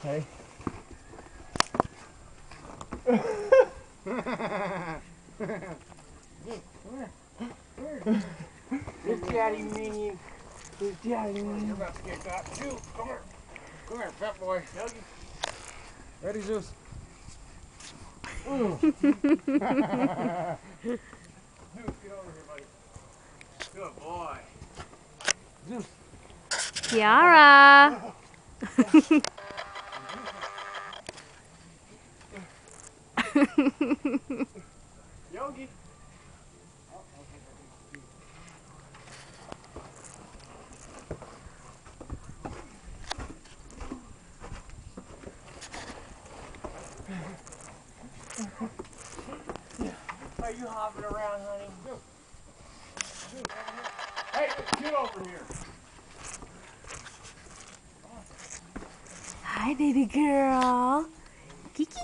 Hey. His daddy mean. His daddy mean. You're about to get got too. Come here. Come here, fat boy. Yogi. Ready, Zeus? Zeus, get over here, buddy. Good boy. Zeus. Kiara. Yogi. Are you hopping around, honey? Hey, get over here. Hi, baby girl. Kiki.